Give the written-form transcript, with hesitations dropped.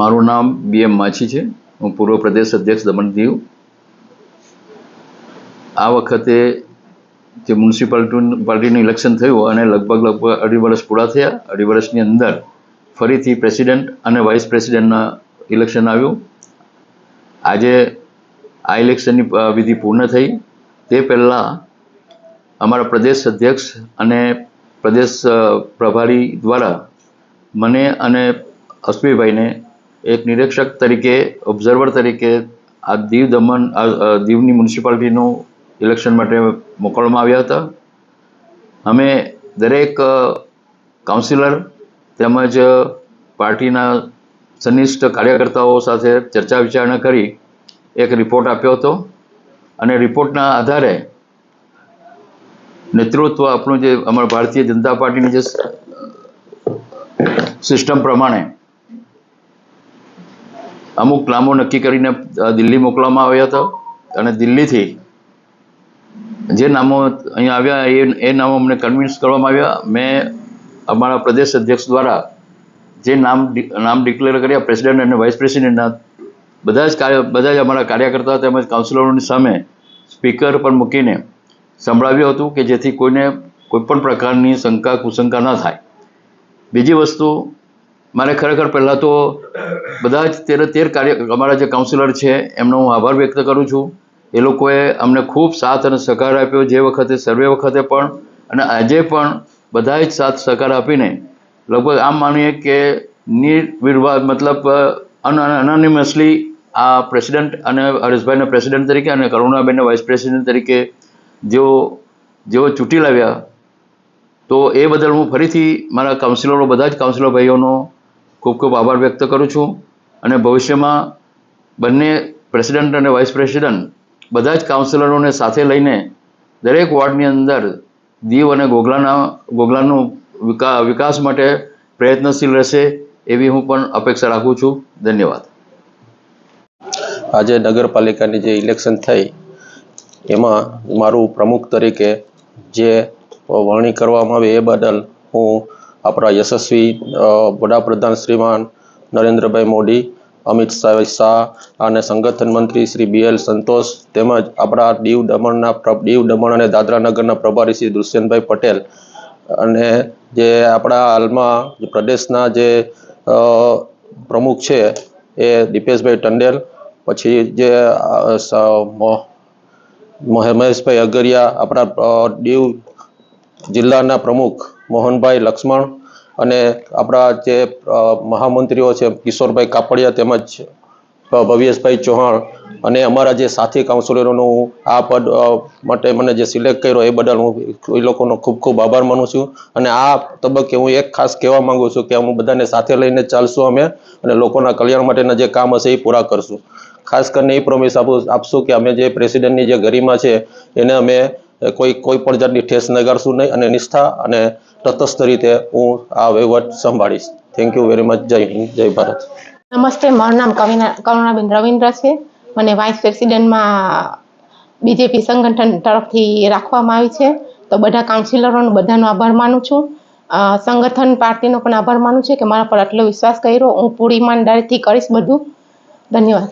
મારું નામ BM માછી છે। હું પૂર્વ પ્રદેશ અધ્યક્ષ દમણ દીવ। આ વખતે જે મ્યુનિસિપાલિટીનું ઇલેક્શન થયું અને લગભગ 2.5 વર્ષ પૂરા થયા। 2.5 વર્ષની અંદર ફરીથી પ્રેસિડેન્ટ અને વાઇસ પ્રેસિડેન્ટના ઇલેક્શન આવ્યું। આજે આ ઇલેક્શનની વિધિ પૂર્ણ થઈ તે પહેલાં અમારા પ્રદેશ અધ્યક્ષ અને પ્રદેશ પ્રભારી દ્વારા મને અને અશ્વિભાઈને એક નિરીક્ષક તરીકે, ઓબ્ઝર્વર તરીકે આ દીવની મ્યુનિસિપાલિટીનું ઇલેક્શન માટે મોકલવામાં આવ્યા હતા। અમે દરેક કાઉન્સિલર તેમજ પાર્ટીના સનિષ્ઠ કાર્યકર્તાઓ સાથે ચર્ચા વિચારણા કરી એક રિપોર્ટ આપ્યો હતો અને રિપોર્ટના આધારે નેતૃત્વ આપણું જે અમારા ભારતીય જનતા પાર્ટીની જે સિસ્ટમ પ્રમાણે અમુક નામો નક્કી કરીને દિલ્હી મોકલવામાં આવ્યા હતા અને દિલ્હીથી જે નામો અહીંયા આવ્યા એ નામો અમને કન્વિન્સ કરવામાં આવ્યા। મેં અમારા પ્રદેશ અધ્યક્ષ દ્વારા જે નામ ડિક્લેર કર્યા પ્રેસિડેન્ટ અને વાઇસ પ્રેસિડેન્ટના, બધા જ અમારા કાર્યકર્તા તેમજ કાઉન્સિલરોની સામે સ્પીકર પર મૂકીને સંભળાવ્યું હતું કે જેથી કોઈને કોઈપણ પ્રકારની શંકા કુશંકા ન થાય। બીજી વસ્તુ, મારે ખરેખર પહેલાં તો બધા જ 13 અમારા જે કાઉન્સિલર છે એમનો હું આભાર વ્યક્ત કરું છું। એ લોકોએ અમને ખૂબ સાથ અને સહકાર આપ્યો, જે વખતે સર્વે વખતે પણ અને આજે પણ બધા જ સાથ સહકાર આપીને લગભગ આમ માનીએ કે નિર્વિવાદ મતલબ અનોનિમસલી આ પ્રેસિડેન્ટ અને હરેશભાઈને પ્રેસિડેન્ટ તરીકે અને કરુણાબેનને વાઇસ પ્રેસિડેન્ટ તરીકે જેઓ ચૂંટી લાવ્યા, તો એ બદલ હું ફરીથી મારા કાઉન્સિલરો, બધા જ કાઉન્સિલર ભાઈઓનો ખૂબ ખૂબ આભાર વ્યક્ત કરું છું। અને ભવિષ્યમાં બંને પ્રેસિડેન્ટ અને વાઇસ પ્રેસિડેન્ટ બધા જ કાઉન્સિલરોને સાથે લઈને દરેક વોર્ડની અંદર દીવ અને ગોગલાનું વિકાસ માટે પ્રયત્નશીલ રહેશે એવી હું પણ અપેક્ષા રાખું છું। ધન્યવાદ। આજે નગરપાલિકાની જે ઇલેક્શન થઈ એમાં મારું પ્રમુખ તરીકે જે વરણી કરવામાં આવી એ બદલ હું આપણા યશસ્વી વડાપ્રધાન શ્રીમાન નરેન્દ્રભાઈ મોદી, અમિત શાહ અને સંગઠન મંત્રી શ્રી BL સંતોષ તેમજ આપણા દીવ દમણ અને દાદરા નગરના પ્રભારી શ્રી દુષ્યંતભાઈ પટેલ અને જે આપણા હાલમાં પ્રદેશના જે પ્રમુખ છે એ દીપેશભાઈ ટંડેલ, પછી જે મહેશભાઈ અગરિયા, આપણા દીવ જિલ્લાના પ્રમુખ મોહનભાઈ લક્ષ્મણ અને આપણા જે મહામંત્રીઓ છે કિશોરભાઈ કાપડિયા તેમજ ભવ્યેશભાઈ ચૌહાણ અને અમારા જે સાથી કાઉન્સિલરોનું આ પદ માટે મને જે સિલેક્ટ કર્યો એ બદલ હું એ લોકોનો ખૂબ ખૂબ આભાર માનું છું। અને આ તબક્કે હું એક ખાસ કહેવા માંગુ છું કે હું બધાને સાથે લઈને ચાલશું અમે અને લોકોના કલ્યાણ માટેના જે કામ હશે એ પૂરા કરશું। ખાસ કરીને એ પ્રોમિસ આપશું કે અમે જે પ્રેસિડેન્ટની જે ગરિમા છે એને અમે કોઈ પણ જાતની ઠેસ નગારશું નહીં અને નિષ્ઠા અને તટસ્થ રીતે હું આ વહીવટ સંભાળીશ। Thank you very much. જય હિન્દ, જય ભારત। નમસ્તે, મારું નામ કરુણાબેન રવિન્દ્ર છે। મને વાઇસ પ્રેસિડેન્ટમાં બીજેપી સંગઠન તરફથી રાખવામાં આવી છે, તો બધા કાઉન્સિલરોનો બધાનો આભાર માનું છું। સંગઠન પાર્ટીનો પણ આભાર માનું છું કે મારા પર આટલો વિશ્વાસ કર્યો। હું પૂરી ઈમાનદારીથી કરીશ બધું। ધન્યવાદ।